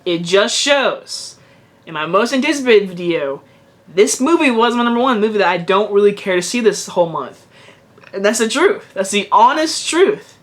it just shows, in my most anticipated video, this movie was my #1 movie that I don't really care to see this whole month. And that's the truth. That's the honest truth.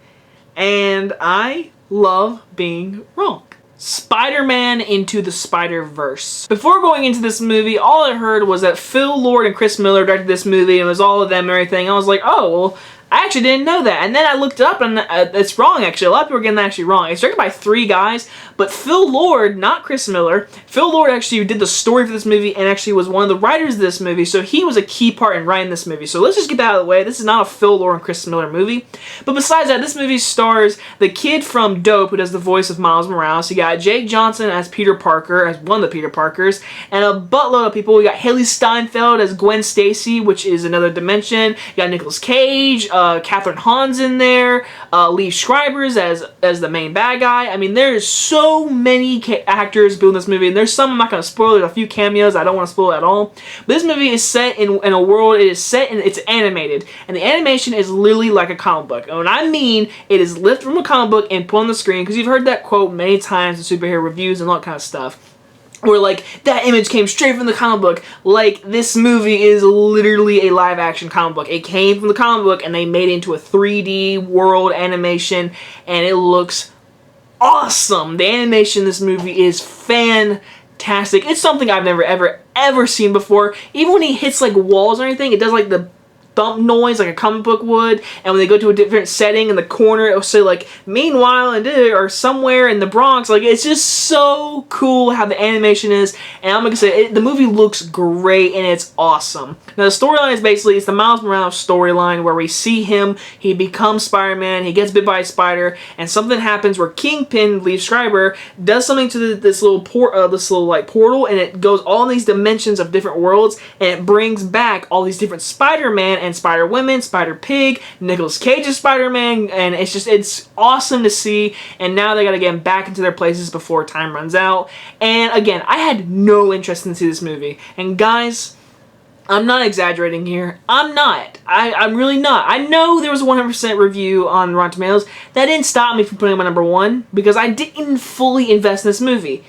And I love being wrong. Spider-Man Into the Spider-Verse. Before going into this movie, all I heard was that Phil Lord and Chris Miller directed this movie, and it was all of them and everything. I was like, oh, well, I actually didn't know that. And then I looked it up, and it's wrong, actually. A lot of people are getting that actually wrong. It's directed by 3 guys, but Phil Lord, not Chris Miller, Phil Lord actually did the story for this movie and actually was one of the writers of this movie, so he was a key part in writing this movie. So let's just get that out of the way. This is not a Phil Lord and Chris Miller movie. But besides that, this movie stars the kid from Dope, who does the voice of Miles Morales. You got Jake Johnson as Peter Parker, as one of the Peter Parkers, and a buttload of people. We got Haley Steinfeld as Gwen Stacy, which is another dimension. You got Nicolas Cage, Catherine Hahn's in there, Lee Schreiber's as the main bad guy. I mean, there's so many actors building this movie, and there's some I'm not going to spoil. There's a few cameos I don't want to spoil at all. But this movie is set in a world, it's animated, and the animation is literally like a comic book. And when I mean, it is lifted from a comic book and put on the screen, because you've heard that quote many times in superhero reviews and all that kind of stuff. Or like, that image came straight from the comic book. Like, this movie is literally a live-action comic book. It came from the comic book, and they made it into a 3D world animation, and it looks awesome. The animation in this movie is fantastic. It's something I've never, ever seen before. Even when he hits, like, walls or anything, it does, like, the thump noise like a comic book would, and when they go to a different setting in the corner, it'll say like meanwhile and or somewhere in the Bronx. Like, it's just so cool how the animation is, and I'm gonna say the movie looks great and it's awesome. Now the storyline is basically, it's the Miles Morales storyline where we see him, he becomes Spider-Man, he gets bit by a spider, and something happens where Kingpin, Lee Schreiber, does something to this little portal, and it goes all in these dimensions of different worlds, and it brings back all these different Spider-Man and Spider-Women, Spider-Pig, Nicolas Cage's Spider-Man, and it's awesome to see, and now they gotta get back into their places before time runs out. And again, I had no interest in seeing this movie, and guys, I'm not exaggerating here. I'm not. I'm really not. I know there was a 100% review on Rotten Tomatoes. That didn't stop me from putting it on my #1, because I didn't fully invest in this movie.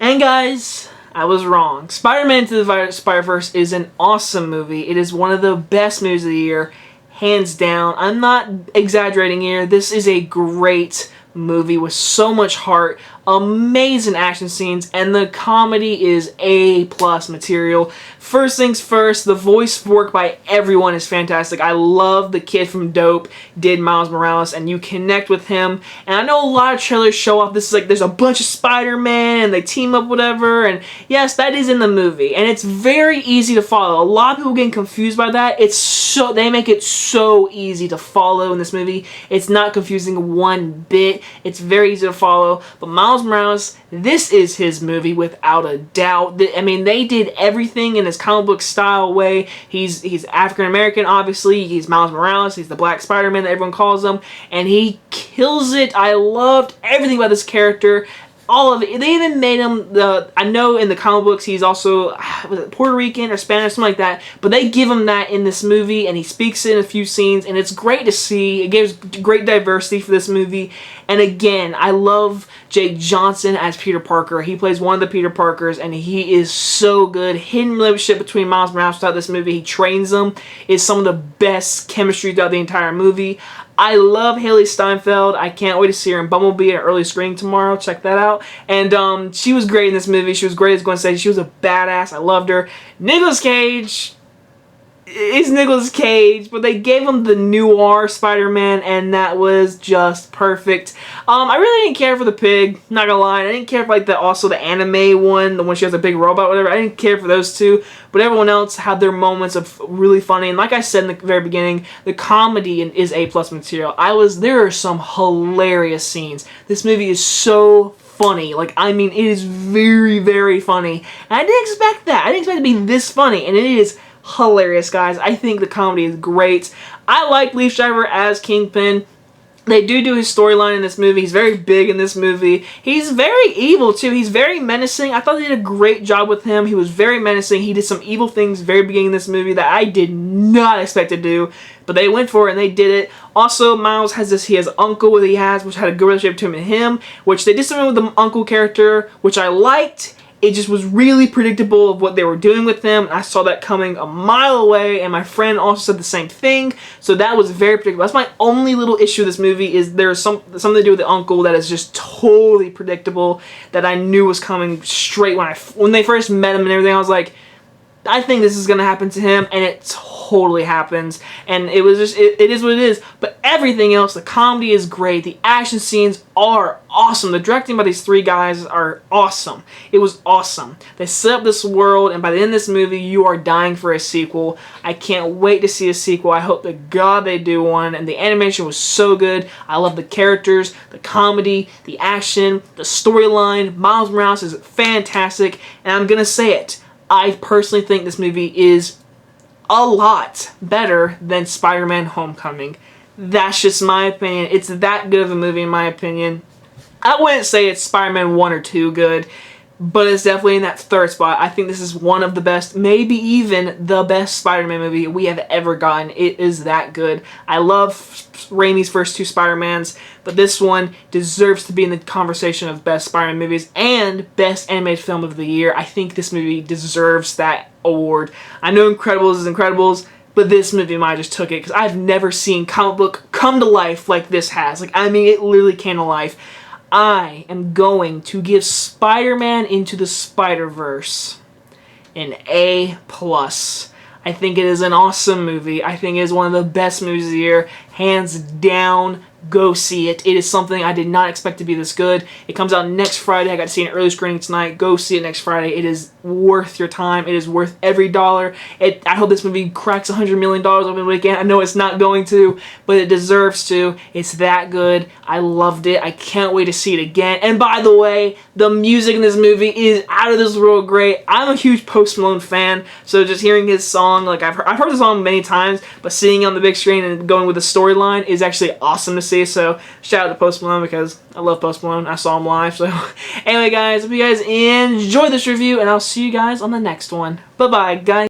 And guys, I was wrong. Spider-Man Into the Spider-Verse is an awesome movie. It is one of the best movies of the year, hands down. I'm not exaggerating here. This is a great movie with so much heart, amazing action scenes, and the comedy is A+ material. First things first, the voice work by everyone is fantastic. I love the kid from Dope did Miles Morales, and you connect with him. And I know a lot of trailers show off this is like there's a bunch of Spider-Man and they team up whatever, and yes, that is in the movie, and it's very easy to follow. A lot of people getting confused by that. They make it so easy to follow in this movie. It's not confusing one bit. It's very easy to follow. But Miles Morales, this is his movie without a doubt. I mean, they did everything in his comic book style way. He's African American, obviously. He's Miles Morales. He's the Black Spider-Man that everyone calls him, and he kills it. I loved everything about this character. All of it. They even made him I know in the comic books he's also, was it Puerto Rican or Spanish, something like that, but they give him that in this movie, and he speaks it in a few scenes, and it's great to see. It gives great diversity for this movie. And again, I love Jake Johnson as Peter Parker. He plays one of the Peter Parkers, and he is so good. Hidden relationship between Miles Morales throughout this movie. He trains them. It's some of the best chemistry throughout the entire movie. I love Haley Steinfeld. I can't wait to see her in Bumblebee at an early screening tomorrow. Check that out. And she was great in this movie. She was great as Gwen Stacy. She was a badass. I loved her. Nicolas Cage is Nicolas Cage, but they gave him the noir Spider-Man, and that was just perfect. I really didn't care for the pig, not gonna lie. I didn't care for like the anime one, the one she has a big robot, whatever. I didn't care for those two, but everyone else had their moments of really funny. And like I said in the very beginning, the comedy is A+ material. There are some hilarious scenes. This movie is so funny. Like, I mean, it is very, very funny. And I didn't expect that. I didn't expect it to be this funny, and it is hilarious, guys. I think the comedy is great. I like Lee Schreiber as Kingpin. They do his storyline in this movie. He's very big in this movie. He's very evil too. He's very menacing. I thought they did a great job with him. He was very menacing. He did some evil things very beginning of this movie that I did not expect to do, but they went for it and they did it. Also, Miles has this. He has an uncle that he has, which had a good relationship between him and him. Which they did something with the uncle character, which I liked. It just was really predictable of what they were doing with them. I saw that coming a mile away, and my friend also said the same thing. So that was very predictable. That's my only little issue with this movie, is there's something to do with the uncle that is just totally predictable, that I knew was coming straight when they first met him and everything. I was like, I think this is going to happen to him, and it totally happens. And it was just, it is what it is. But everything else, the comedy is great. The action scenes are awesome. The directing by these three guys are awesome. It was awesome. They set up this world, and by the end of this movie, you are dying for a sequel. I can't wait to see a sequel. I hope to God they do one. And the animation was so good. I love the characters, the comedy, the action, the storyline. Miles Morales is fantastic, and I'm going to say it. I personally think this movie is a lot better than Spider-Man Homecoming. That's just my opinion. It's that good of a movie in my opinion. I wouldn't say it's Spider-Man 1 or 2 good, but it's definitely in that third spot. I think this is one of the best, maybe even the best Spider-Man movie we have ever gotten. It is that good. I love Raimi's first two Spider-Mans, but this one deserves to be in the conversation of best Spider-Man movies and best animated film of the year. I think this movie deserves that award. I know Incredibles is Incredibles, but this movie might have just took it, because I've never seen comic book come to life like this has. Like, I mean, it literally came to life. I am going to give Spider-Man Into the Spider-Verse an A+. I think it is an awesome movie. I think it is one of the best movies of the year. Hands down, go see it. It is something I did not expect to be this good. It comes out next Friday. I got to see an early screening tonight. Go see it next Friday. It is worth your time. It is worth every dollar. I hope this movie cracks $100 million over the weekend. I know it's not going to, but it deserves to. It's that good. I loved it. I can't wait to see it again. And by the way, the music in this movie is out of this world great. I'm a huge Post Malone fan, so just hearing his song, like I've heard the song many times, but seeing it on the big screen and going with the storyline is actually awesome to see. So shout out to Post Malone, because I love Post Malone. I saw him live. So anyway, guys, hope you guys enjoyed this review, and I'll see you guys on the next one. Bye-bye, guys.